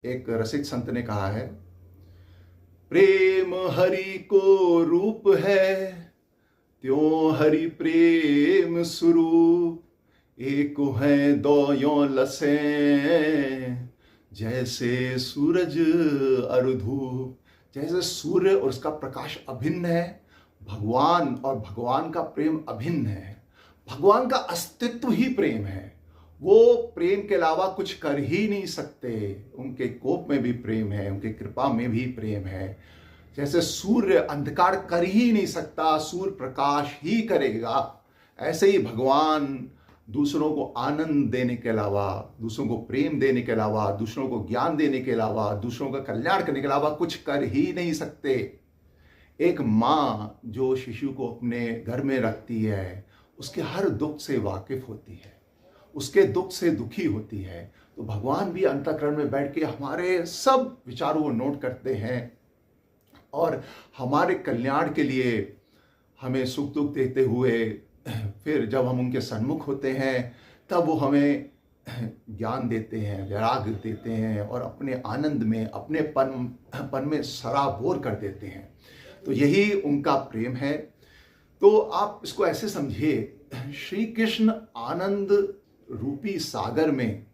एक रसिक संत ने कहा है, प्रेम हरि को रूप है, त्यों हरि प्रेम स्वरूप, एक है दो यों लसे, जैसे सूरज और धूप। जैसे सूर्य और उसका प्रकाश अभिन्न है, भगवान और भगवान का प्रेम अभिन्न है। भगवान का अस्तित्व ही प्रेम है। वो प्रेम के अलावा कुछ कर ही नहीं सकते। उनके कोप में भी प्रेम है, उनकी कृपा में भी प्रेम है। जैसे सूर्य अंधकार कर ही नहीं सकता, सूर्य प्रकाश ही करेगा, ऐसे ही भगवान दूसरों को आनंद देने के अलावा, दूसरों को प्रेम देने के अलावा, दूसरों को ज्ञान देने के अलावा, दूसरों का कल्याण करने के अलावा कुछ कर ही नहीं सकते। एक माँ जो शिशु को अपने घर में रखती है, उसके हर दुख से वाकिफ होती है, उसके दुख से दुखी होती है। तो भगवान भी अंतःकरण में बैठ के हमारे सब विचारों को नोट करते हैं और हमारे कल्याण के लिए हमें सुख दुख देते हुए फिर जब हम उनके सन्मुख होते हैं तब वो हमें ज्ञान देते हैं, वैराग्य देते हैं और अपने आनंद में, अपने पन में सराबोर कर देते हैं। तो यही उनका प्रेम है। तो आप इसको ऐसे समझिए, श्री कृष्ण आनंद रूपी सागर में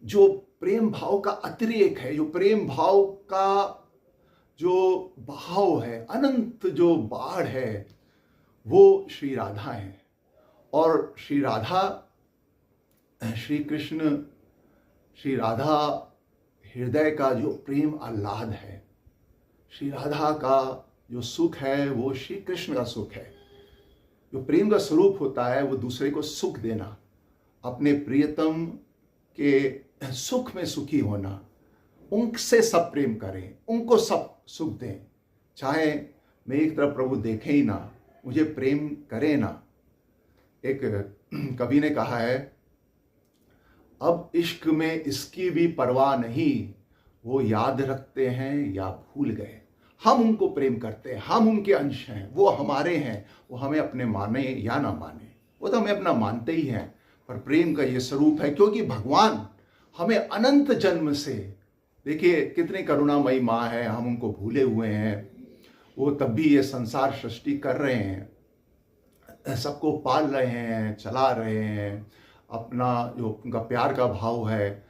जो प्रेम भाव का अतिरेक है, जो प्रेम भाव का जो बहाव है, अनंत जो बाढ़ है, वो श्री राधा है। और श्री राधा, श्री कृष्ण, श्री राधा हृदय का जो प्रेम आह्लाद है, श्री राधा का जो सुख है वो श्री कृष्ण का सुख है। जो प्रेम का स्वरूप होता है वो दूसरे को सुख देना, अपने प्रियतम के सुख में सुखी होना, उनसे सब प्रेम करें, उनको सब सुख दें। चाहे मेरी तरफ प्रभु देखे ही ना, मुझे प्रेम करे ना। एक कवि ने कहा है, अब इश्क में इसकी भी परवाह नहीं, वो याद रखते हैं या भूल गए। हम उनको प्रेम करते हैं, हम उनके अंश हैं, वो हमारे हैं। वो हमें अपने माने या ना माने, वो तो हमें अपना मानते ही हैं, पर प्रेम का ये स्वरूप है। क्योंकि भगवान हमें अनंत जन्म से, देखिए कितनी करुणामयी माँ है, हम उनको भूले हुए हैं। वो तब भी ये संसार सृष्टि कर रहे हैं, सबको पाल रहे हैं, चला रहे हैं। अपना जो उनका प्यार का भाव है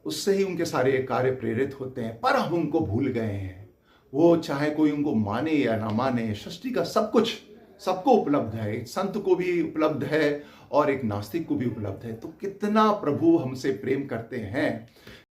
उससे ही उनके सारे कार्य प्रेरित होते हैं, पर हम उनको भूल गए हैं। वो चाहे कोई उनको माने या ना माने, सृष्टि का सब कुछ सबको उपलब्ध है। एक संत को भी उपलब्ध है और एक नास्तिक को भी उपलब्ध है। तो कितना प्रभु हमसे प्रेम करते हैं।